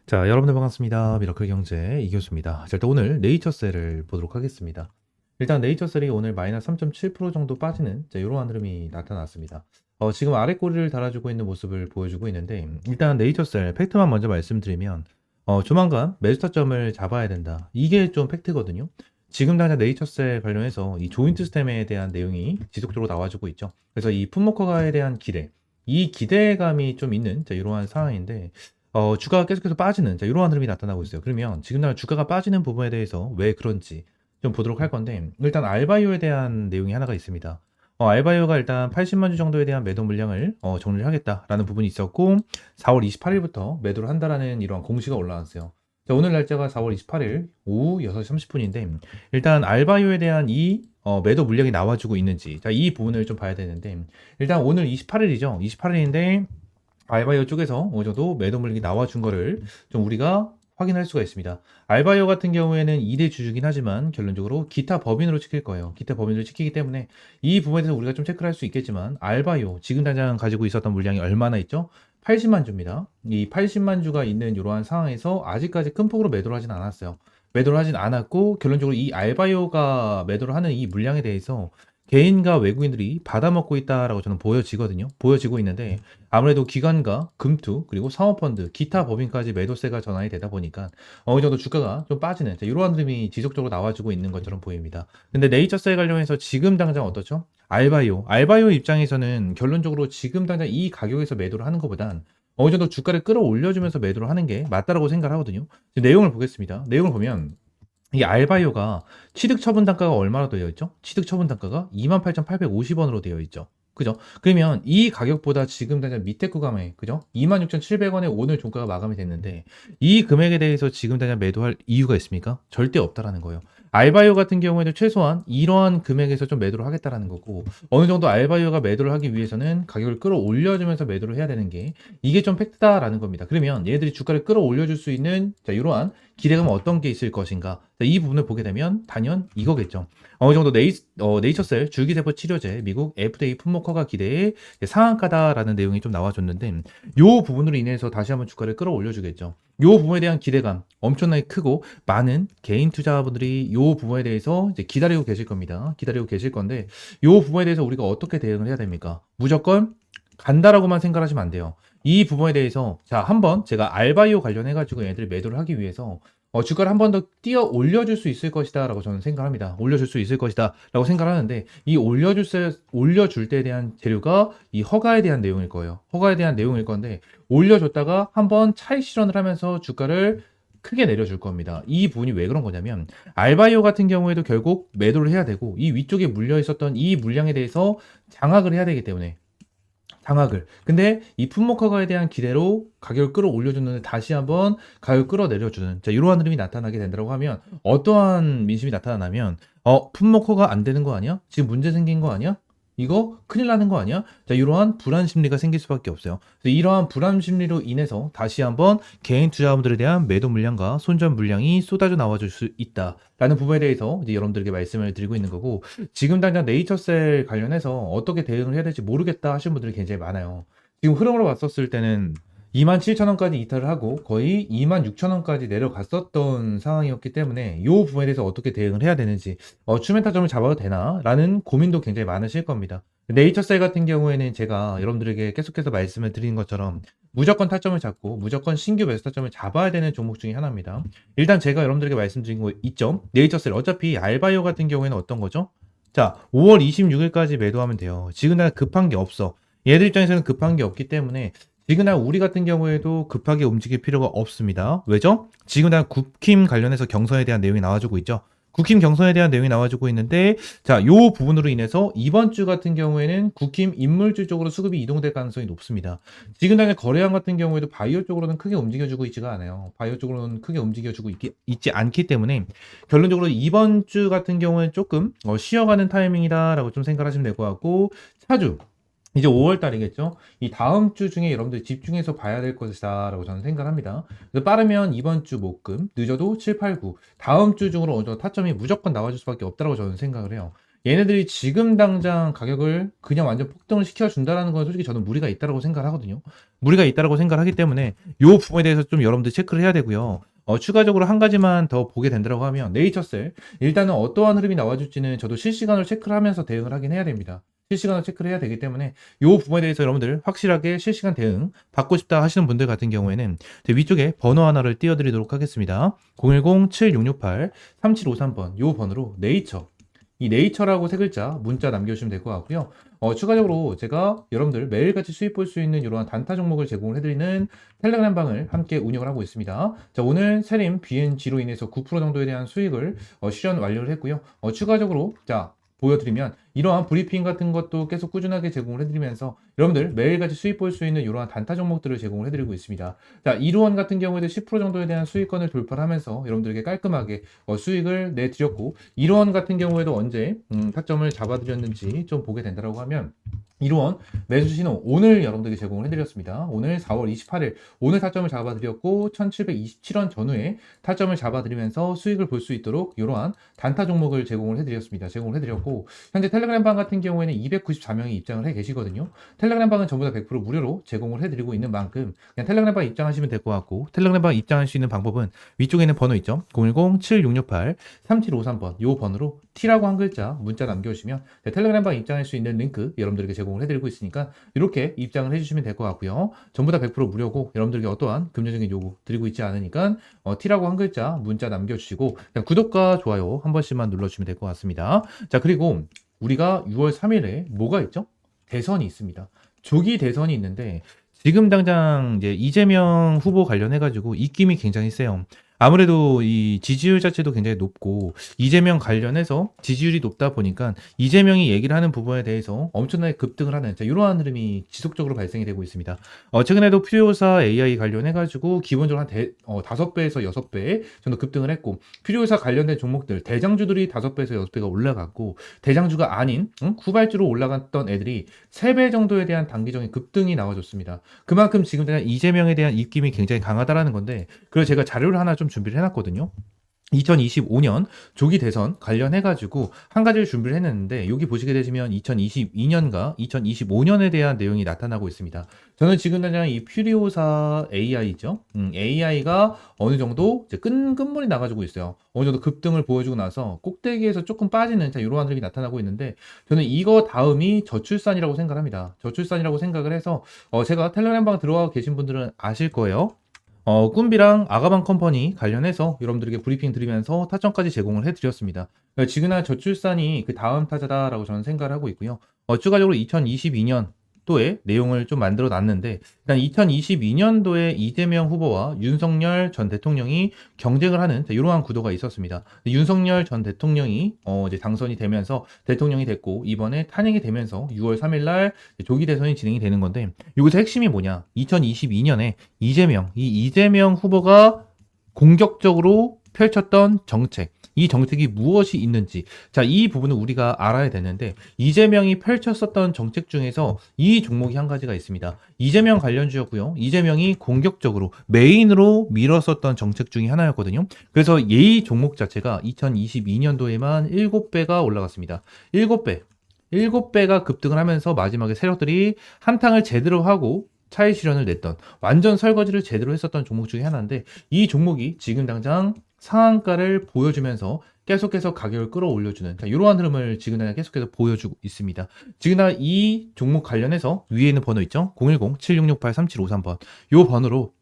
자, 여러분들 반갑습니다. 미라클 경제 이교수입니다. 자, 일단 오늘 네이처셀을 보도록 하겠습니다. 일단 네이처셀이 오늘 마이너스 3.7% 정도 빠지는 이러한 흐름이 나타났습니다. 지금 아래 꼬리를 달아주고 있는 모습을 보여주고 있는데, 일단 네이처셀 팩트만 먼저 말씀드리면, 조만간 매수 타점을 잡아야 된다. 이게 좀 팩트거든요. 지금 당장 네이처셀 관련해서 이 조인트 스템에 대한 내용이 지속적으로 나와주고 있죠. 그래서 이 풋모커가에 대한 기대, 이 기대감이 좀 있는 이러한 상황인데, 주가가 계속해서 빠지는 이러한 흐름이 나타나고 있어요. 그러면 지금 날 주가가 빠지는 부분에 대해서 왜 그런지 좀 보도록 할 건데, 일단 알바이오에 대한 내용이 하나가 있습니다. 알바이오가 일단 80만 주 정도에 대한 매도 물량을 정리를 하겠다라는 부분이 있었고, 4월 28일부터 매도를 한다라는 이런 공시가 올라왔어요. 자, 오늘 날짜가 4월 28일 오후 6시 30분인데, 일단 알바이오에 대한 이 매도 물량이 나와주고 있는지, 자, 이 부분을 좀 봐야 되는데, 일단 오늘 28일이죠. 28일인데 알바이오 쪽에서 어느 정도 매도 물량이 나와준 거를 좀 우리가 확인할 수가 있습니다. 알바이오 같은 경우에는 2대 주주긴 하지만 결론적으로 기타 법인으로 찍힐 거예요. 기타 법인으로 찍히기 때문에 이 부분에 대해서 우리가 좀 체크를 할 수 있겠지만, 알바이오 지금 당장 가지고 있었던 물량이 얼마나 있죠? 80만 주입니다. 이 80만 주가 있는 이러한 상황에서 아직까지 큰 폭으로 매도를 하진 않았어요. 매도를 하진 않았고, 결론적으로 이 알바이오가 매도를 하는 이 물량에 대해서 개인과 외국인들이 받아먹고 있다라고 저는 보여지거든요. 보여지고 있는데, 아무래도 기관과 금투 그리고 사모펀드 기타 법인까지 매도세가 전환이 되다 보니까 어느 정도 주가가 좀 빠지는 이러한 흐름이 지속적으로 나와주고 있는 것처럼 보입니다. 근데 네이처셀 관련해서 지금 당장 어떻죠? 알바이오 입장에서는 결론적으로 지금 당장 이 가격에서 매도를 하는 것보단 어느 정도 주가를 끌어올려주면서 매도를 하는 게 맞다라고 생각을 하거든요. 내용을 보겠습니다. 내용을 보면 이 알바이오가 취득 처분 단가가 얼마나 되어 있죠? 취득 처분 단가가 28,850원으로 되어 있죠. 그죠? 그러면 이 가격보다 지금 당장 밑에 구간에, 그죠? 26,700원에 오늘 종가가 마감이 됐는데, 이 금액에 대해서 지금 당장 매도할 이유가 있습니까? 절대 없다라는 거예요. 알바이오 같은 경우에도 최소한 이러한 금액에서 좀 매도를 하겠다라는 거고, 어느 정도 알바이오가 매도를 하기 위해서는 가격을 끌어올려주면서 매도를 해야 되는 게, 이게 좀 팩트다라는 겁니다. 그러면 얘들이 주가를 끌어올려줄 수 있는 이러한 기대감은 어떤 게 있을 것인가? 이 부분을 보게 되면 단연 이거겠죠. 어느 정도 네이처셀 줄기세포 치료제 미국 FDA 품목허가 기대에 상한가다라는 내용이 좀 나와줬는데, 요 부분으로 인해서 다시 한번 주가를 끌어올려주겠죠. 요 부분에 대한 기대감 엄청나게 크고, 많은 개인 투자분들이 요 부분에 대해서 이제 기다리고 계실 겁니다. 기다리고 계실 건데, 요 부분에 대해서 우리가 어떻게 대응을 해야 됩니까? 무조건 간다라고만 생각하시면 안 돼요. 이 부분에 대해서 자, 한번 제가 알바이오 관련해 가지고 얘들 매도를 하기 위해서 주가를 한 번 더 뛰어 올려줄 수 있을 것이다라고 저는 생각합니다. 올려줄 수 있을 것이다라고 생각하는데, 이 올려줄 때에 대한 재료가 이 허가에 대한 내용일 거예요. 허가에 대한 내용일 건데, 올려줬다가 한번 차익 실현을 하면서 주가를 크게 내려줄 겁니다. 이 부분이 왜 그런 거냐면, 알바이오 같은 경우에도 결국 매도를 해야 되고, 이 위쪽에 물려 있었던 이 물량에 대해서 장악을 해야 되기 때문에, 장악을. 근데 이 품목허가에 대한 기대로 가격을 끌어올려주는, 다시 한번 가격을 끌어내려주는 이러한 흐름이 나타나게 된다고 하면, 어떠한 민심이 나타나냐면, 품목허가 안 되는 거 아니야? 지금 문제 생긴 거 아니야? 이거 큰일 나는 거 아니야? 자, 이러한 불안 심리가 생길 수밖에 없어요. 그래서 이러한 불안 심리로 인해서 다시 한번 개인 투자자분들에 대한 매도 물량과 손절 물량이 쏟아져 나와줄 수 있다라는 부분에 대해서 이제 여러분들에게 말씀을 드리고 있는 거고, 지금 당장 네이처셀 관련해서 어떻게 대응을 해야 될지 모르겠다 하시는 분들이 굉장히 많아요. 지금 흐름으로 봤었을 때는 27,000원까지 이탈을 하고 거의 26,000원까지 내려갔었던 상황이었기 때문에, 이 부분에 대해서 어떻게 대응을 해야 되는지, 추면 타점을 잡아도 되나? 라는 고민도 굉장히 많으실 겁니다. 네이처셀 같은 경우에는 제가 여러분들에게 계속해서 말씀을 드리는 것처럼 무조건 타점을 잡고 무조건 신규 매수 타점을 잡아야 되는 종목 중에 하나입니다. 일단 제가 여러분들에게 말씀드린 거 있죠? 네이처셀 어차피 알바이오 같은 경우에는 어떤 거죠? 자, 5월 26일까지 매도하면 돼요. 지금 날 급한 게 없어. 얘들 입장에서는 급한 게 없기 때문에 지그날 우리 같은 경우에도 급하게 움직일 필요가 없습니다. 왜죠? 지그날 국힘 관련해서 경선에 대한 내용이 나와주고 있죠. 국힘 경선에 대한 내용이 나와주고 있는데, 자, 요 부분으로 인해서 이번 주 같은 경우에는 국힘 인물주 쪽으로 수급이 이동될 가능성이 높습니다. 지금당의 거래량 같은 경우에도 바이오 쪽으로는 크게 움직여주고 있지가 않아요. 바이오 쪽으로는 크게 움직여주고 있지 않기 때문에, 결론적으로 이번 주 같은 경우는 조금 쉬어가는 타이밍이다라고 좀 생각하시면 될 것 같고, 차주 이제 5월 달이겠죠? 이 다음 주 중에 여러분들 집중해서 봐야 될 것이다 라고 저는 생각합니다. 그래서 빠르면 이번 주 목금, 늦어도 7, 8, 9 다음 주 중으로 어느 정도 타점이 무조건 나와줄 수밖에 없다고 저는 생각을 해요. 얘네들이 지금 당장 가격을 그냥 완전 폭등을 시켜준다라는 건 솔직히 저는 무리가 있다라고 생각을 하거든요. 무리가 있다라고 생각을 하기 때문에 요 부분에 대해서 좀 여러분들 체크를 해야 되고요. 추가적으로 한 가지만 더 보게 된다고 하면 네이처셀. 일단은 어떠한 흐름이 나와줄지는 저도 실시간으로 체크를 하면서 대응을 하긴 해야 됩니다. 실시간으로 체크를 해야 되기 때문에 요 부분에 대해서 여러분들 확실하게 실시간 대응 받고 싶다 하시는 분들 같은 경우에는 제 위쪽에 번호 하나를 띄워드리도록 하겠습니다. 010-7668-3753번 요 번호로 네이처, 이 네이처라고 세 글자 문자 남겨주시면 될 것 같고요. 추가적으로 제가 여러분들 매일같이 수익 볼 수 있는 이러한 단타 종목을 제공을 해드리는 텔레그램 방을 함께 운영을 하고 있습니다. 자, 오늘 세림 BNG로 인해서 9% 정도에 대한 수익을 실현 완료를 했고요. 추가적으로 자 보여드리면 이러한 브리핑 같은 것도 계속 꾸준하게 제공을 해드리면서 여러분들 매일같이 수익 볼 수 있는 이러한 단타 종목들을 제공을 해드리고 있습니다. 자, 이루원 같은 경우에도 10% 정도에 대한 수익권을 돌파를 하면서 여러분들에게 깔끔하게 수익을 내드렸고, 이루원 같은 경우에도 언제 타점을 잡아드렸는지 좀 보게 된다고 하면 이루원 매수 신호 오늘 여러분들에게 제공을 해드렸습니다. 오늘 4월 28일 오늘 타점을 잡아드렸고 1727원 전후에 타점을 잡아드리면서 수익을 볼 수 있도록 이러한 단타 종목을 제공을 해드렸습니다. 제공을 해드렸고, 현재 텔레그램방 같은 경우에는 294명이 입장을 해 계시거든요. 텔레그램방은 전부 다 100% 무료로 제공을 해드리고 있는 만큼 그냥 텔레그램방 입장하시면 될 것 같고, 텔레그램방 입장할 수 있는 방법은 위쪽에 있는 번호 있죠. 010-7668-3753번 요 번호로 T라고 한 글자 문자 남겨주시면 텔레그램방 입장할 수 있는 링크 여러분들에게 제공을 해드리고 있으니까 이렇게 입장을 해주시면 될 것 같고요. 전부 다 100% 무료고 여러분들에게 어떠한 금전적인 요구 드리고 있지 않으니까 T라고 한 글자 문자 남겨주시고 그냥 구독과 좋아요 한 번씩만 눌러주시면 될 것 같습니다. 자, 그리고 우리가 6월 3일에 뭐가 있죠? 대선이 있습니다. 조기 대선이 있는데 지금 당장 이제 이재명 후보 관련해가지고 입김이 굉장히 세요. 아무래도 이 지지율 자체도 굉장히 높고 이재명 관련해서 지지율이 높다 보니까 이재명이 얘기를 하는 부분에 대해서 엄청나게 급등을 하는 이러한 흐름이 지속적으로 발생이 되고 있습니다. 최근에도 퓨리오사 AI 관련해가지고 기본적으로 한 5배에서 6배 정도 급등을 했고, 퓨리오사 관련된 종목들 대장주들이 5배에서 6배가 올라갔고, 대장주가 아닌 후발주로 올라갔던 애들이 3배 정도에 대한 단기적인 급등이 나와줬습니다. 그만큼 지금 이재명에 대한 입김이 굉장히 강하다라는 건데, 그래서 제가 자료를 하나 좀 준비를 해놨거든요. 2025년 조기 대선 관련해가지고 한 가지를 준비를 했는데, 여기 보시게 되시면 2022년과 2025년에 대한 내용이 나타나고 있습니다. 저는 지금 당장 이 퓨리오사 AI죠. AI가 어느 정도 이제 끈물이 나가지고 있어요. 어느 정도 급등을 보여주고 나서 꼭대기에서 조금 빠지는 이러한 흐름이 나타나고 있는데, 저는 이거 다음이 저출산이라고 생각합니다. 저출산이라고 생각을 해서 제가 텔레그램방 들어와 계신 분들은 아실 거예요. 꿈비랑 아가방 컴퍼니 관련해서 여러분들에게 브리핑 드리면서 타점까지 제공을 해드렸습니다. 지그날 저출산이 그 다음 타자다라고 저는 생각을 하고 있고요. 추가적으로 2022년 도의 내용을 좀 만들어 놨는데, 일단 2022년도에 이재명 후보와 윤석열 전 대통령이 경쟁을 하는 이러한 구도가 있었습니다. 윤석열 전 대통령이 이제 당선이 되면서 대통령이 됐고, 이번에 탄핵이 되면서 6월 3일 날 조기 대선이 진행이 되는 건데, 여기서 핵심이 뭐냐? 2022년에 이재명 후보가 공격적으로 펼쳤던 정책, 이 정책이 무엇이 있는지, 자, 이 부분을 우리가 알아야 되는데, 이재명이 펼쳤었던 정책 중에서 이 종목이 한 가지가 있습니다. 이재명 관련주였고요. 이재명이 공격적으로 메인으로 밀었었던 정책 중에 하나였거든요. 그래서 이 종목 자체가 2022년도에만 7배가 올라갔습니다. 7배가 급등을 하면서 마지막에 세력들이 한탕을 제대로 하고 차익 실현을 냈던, 완전 설거지를 제대로 했었던 종목 중에 하나인데, 이 종목이 지금 당장 상한가를 보여주면서 계속해서 가격을 끌어올려주는 이러한 흐름을 지금 당장 계속해서 보여주고 있습니다. 지금 당장 이 종목 관련해서 위에 있는 번호 있죠? 010-7668-3753번 이 번호로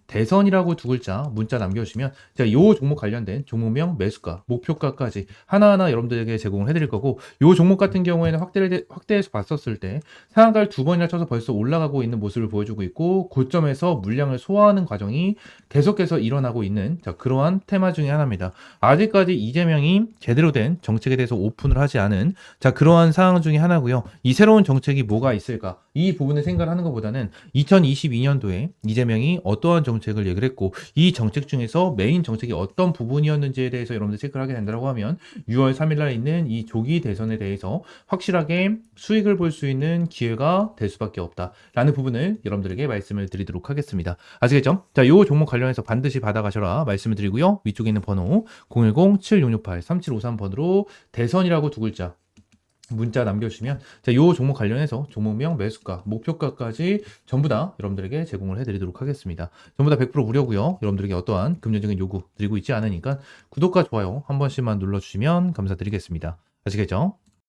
대선이라고 두 글자 문자 남겨주시면 제가 이 종목 관련된 종목명, 매수가, 목표가까지 하나하나 여러분들에게 제공을 해드릴 거고, 이 종목 같은 경우에는 확대해서 봤었을 때 상한가를 2번이나 쳐서 벌써 올라가고 있는 모습을 보여주고 있고, 고점에서 물량을 소화하는 과정이 계속해서 일어나고 있는 그러한 테마 중에 하나입니다. 아직까지 이재명이 제대로 된 정책에 대해서 오픈을 하지 않은 그러한 상황 중에 하나고요. 이 새로운 정책이 뭐가 있을까? 이 부분을 생각하는 것보다는 2022년도에 이재명이 어떠한 정책을 얘기를 했고, 이 정책 중에서 메인 정책이 어떤 부분이었는지에 대해서 여러분들 체크를 하게 된다고 하면 6월 3일 날 있는 이 조기 대선에 대해서 확실하게 수익을 볼 수 있는 기회가 될 수밖에 없다라는 부분을 여러분들에게 말씀을 드리도록 하겠습니다. 아시겠죠? 자, 요 종목 관련해서 반드시 받아가셔라 말씀을 드리고요. 위쪽에 있는 번호 010-7668-3753번으로 대선이라고 두 글자 문자 남겨주시면 자, 요 종목 관련해서 종목명, 매수가, 목표가까지 전부 다 여러분들에게 제공을 해드리도록 하겠습니다. 전부 다 100% 무료고요. 여러분들에게 어떠한 금전적인 요구 드리고 있지 않으니까 구독과 좋아요 한 번씩만 눌러주시면 감사드리겠습니다. 아시겠죠?